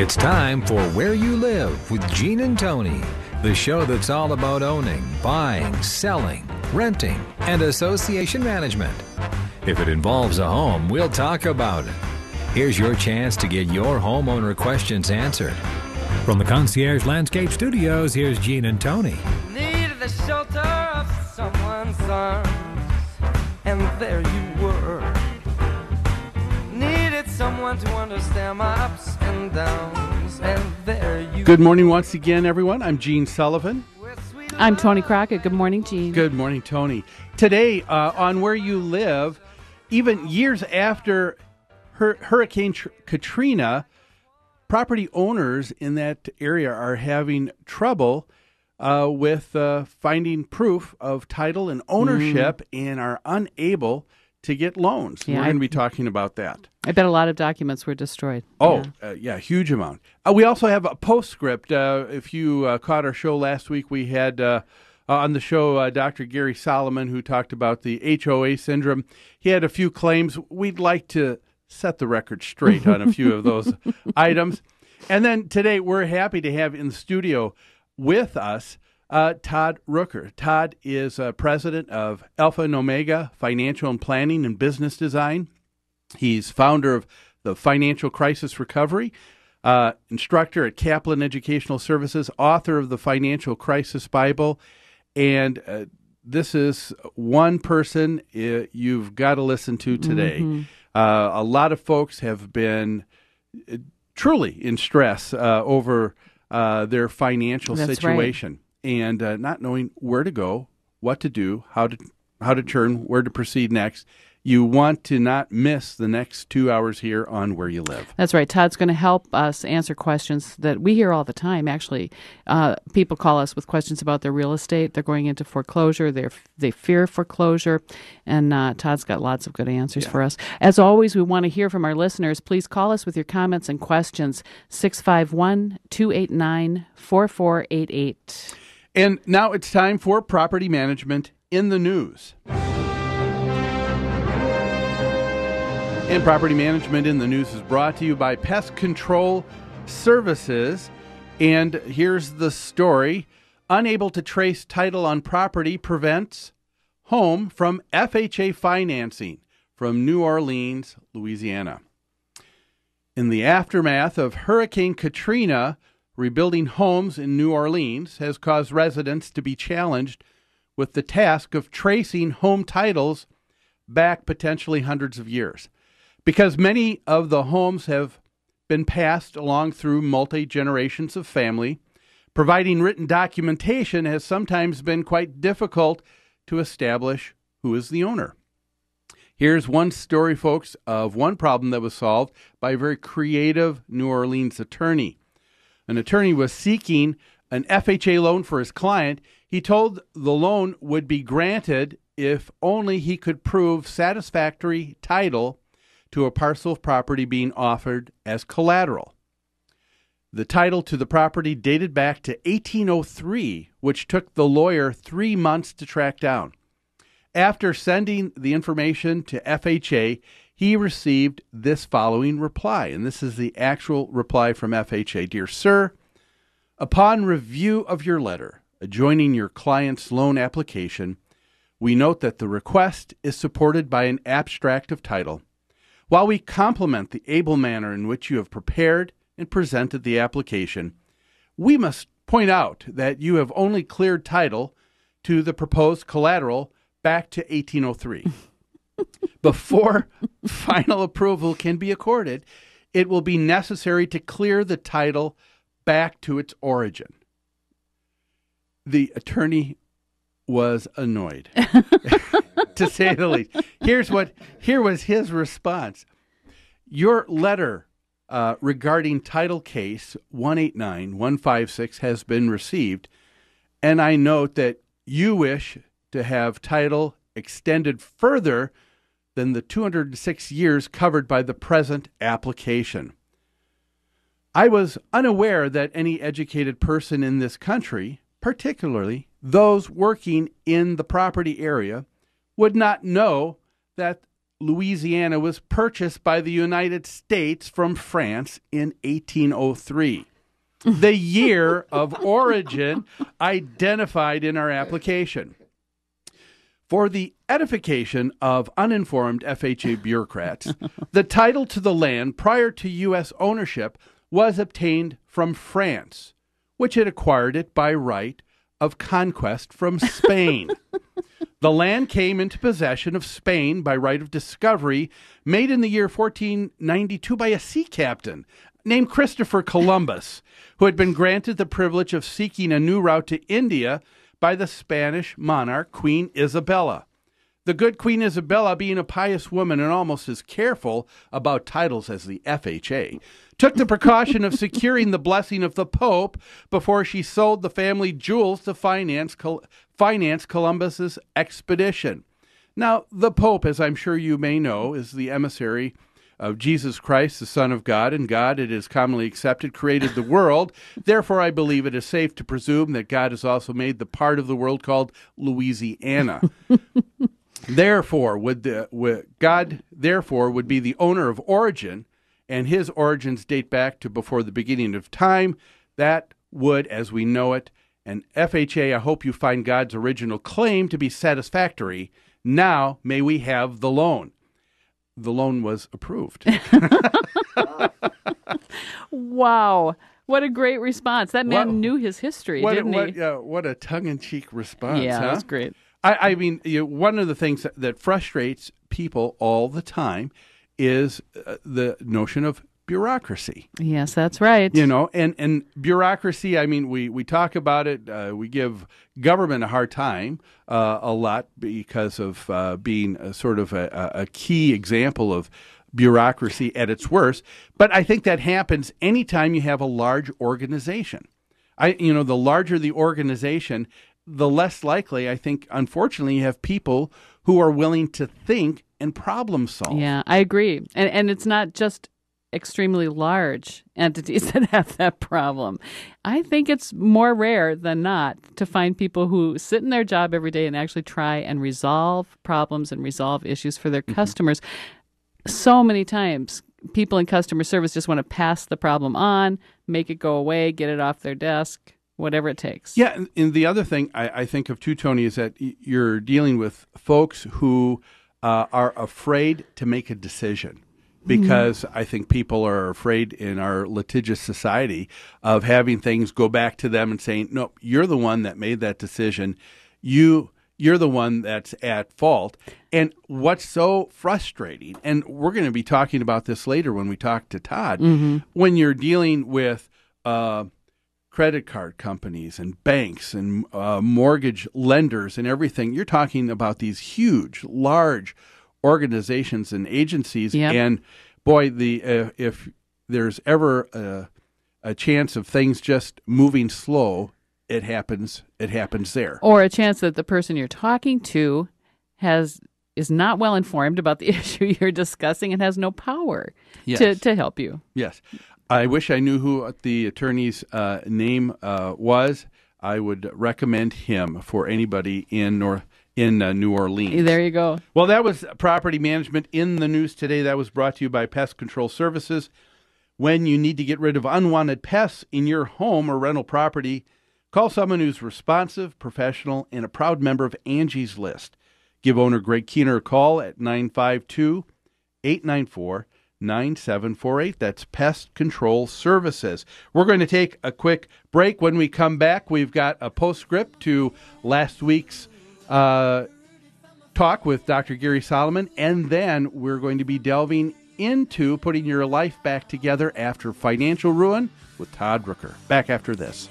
It's time for Where You Live with Gene and Tony, the show that's all about owning, buying, selling, renting, and association management. If it involves a home, we'll talk about it. Here's your chance to get your homeowner questions answered. From the Concierge Landscape Studios, here's Gene and Tony. Needed the shelter of someone's arms, and there you were. Needed someone to understand my ups and downs, and there you Good morning once again, everyone. I'm Gene Sullivan. I'm Tony Crockett. Good morning, Gene. Good morning, Tony. Today, on Where You Live, even years after Hurricane Katrina, property owners in that area are having trouble with finding proof of title and ownership and are unable to get loans. Yeah, We're going to be talking about that. I bet a lot of documents were destroyed. Oh, yeah, huge amount. We also have a postscript. If you caught our show last week, we had on the show Dr. Gary Solomon, who talked about the HOA syndrome. He had a few claims. We'd like to set the record straight on a few of those items. And then today, we're happy to have in the studio with us Todd Rooker. Todd is president of Alpha and Omega Financial and Planning and Business Design. He's founder of the Financial Crisis Recovery, instructor at Kaplan Educational Services, author of the Financial Crisis Bible, and this is one person you've got to listen to today. Mm-hmm. A lot of folks have been truly in stress over their financial situation. Right. And not knowing where to go, what to do, how to turn, where to proceed next. You want to not miss the next 2 hours here on Where You Live. That's right. Todd's going to help us answer questions that we hear all the time, actually. People call us with questions about their real estate. They're going into foreclosure. They fear foreclosure. And Todd's got lots of good answers for us. As always, we want to hear from our listeners. Please call us with your comments and questions, 651-289-4488. And now it's time for Property Management in the News. And Property Management in the News is brought to you by Pest Control Services. And here's the story. Unable to trace title on property prevents home from FHA financing from New Orleans, Louisiana. In the aftermath of Hurricane Katrina, rebuilding homes in New Orleans has caused residents to be challenged with the task of tracing home titles back potentially hundreds of years. Because many of the homes have been passed along through multi-generations of family, providing written documentation has sometimes been quite difficult to establish who is the owner. Here's one story, folks, of one problem that was solved by a very creative New Orleans attorney. An attorney was seeking an FHA loan for his client. He told the loan would be granted if only he could prove satisfactory title to a parcel of property being offered as collateral. The title to the property dated back to 1803, which took the lawyer 3 months to track down. After sending the information to FHA, he received this following reply, and this is the actual reply from FHA. Dear Sir, upon review of your letter adjoining your client's loan application, we note that the request is supported by an abstract of title. While we compliment the able manner in which you have prepared and presented the application, we must point out that you have only cleared title to the proposed collateral back to 1803. Before final approval can be accorded, it will be necessary to clear the title back to its origin. The attorney was annoyed, to say the least. Here was his response. Your letter regarding title case 189156 has been received, and I note that you wish to have title extended further than the 206 years covered by the present application. I was unaware that any educated person in this country, particularly those working in the property area, would not know that Louisiana was purchased by the United States from France in 1803. The year of origin identified in our application. For the edification of uninformed FHA bureaucrats, the title to the land prior to U.S. ownership was obtained from France, which had acquired it by right of conquest from Spain. The land came into possession of Spain by right of discovery made in the year 1492 by a sea captain named Christopher Columbus, who had been granted the privilege of seeking a new route to India by the Spanish monarch, Queen Isabella. The good Queen Isabella, being a pious woman and almost as careful about titles as the FHA, took the precaution of securing the blessing of the Pope before she sold the family jewels to finance Columbus's expedition. Now, the Pope, as I'm sure you may know, is the emissary of Jesus Christ, the Son of God, and God, it is commonly accepted, created the world. Therefore, I believe it is safe to presume that God has also made the part of the world called Louisiana. Therefore, God would be the owner of origin, and his origins date back to before the beginning of time. That would, as we know it, and FHA, I hope you find God's original claim to be satisfactory. Now, may we have the loan. The loan was approved. Wow. What a great response. That man knew his history, didn't he? What a tongue-in-cheek response. Yeah, huh? That's great. I mean, one of the things that frustrates people all the time is the notion of bureaucracy. Yes, that's right. And bureaucracy, I mean, we talk about it. We give government a hard time a lot because of being a sort of a key example of bureaucracy at its worst. But I think that happens anytime you have a large organization. The larger the organization, the less likely, I think, unfortunately, you have people who are willing to think and problem solve. Yeah, I agree. And it's not just extremely large entities that have that problem. I think it's more rare than not to find people who sit in their job every day and actually try and resolve problems and resolve issues for their customers. So many times, people in customer service just want to pass the problem on, make it go away, get it off their desk, whatever it takes. Yeah, and the other thing I think of too, Tony, is that you're dealing with folks who are afraid to make a decision. Because I think people are afraid in our litigious society of having things go back to them and saying, no, you're the one that made that decision. You're the one that's at fault. And what's so frustrating, and we're going to be talking about this later when we talk to Todd, when you're dealing with credit card companies and banks and mortgage lenders and everything, you're talking about these huge, large organizations and agencies. Yep. And boy, if there's ever a chance of things just moving slow, it happens there. Or a chance that the person you're talking to is not well informed about the issue you're discussing and has no power to help you. Yes. I wish I knew who the attorney's name was. I would recommend him for anybody in New Orleans. There you go. Well, that was Property Management in the News today. That was brought to you by Pest Control Services. When you need to get rid of unwanted pests in your home or rental property, call someone who's responsive, professional, and a proud member of Angie's List. Give owner Greg Keener a call at 952-894-9748. That's Pest Control Services. We're going to take a quick break. When we come back, we've got a postscript to last week's talk with Dr. Gary Solomon, and then we're going to be delving into putting your life back together after financial ruin with Todd Rooker. Back after this.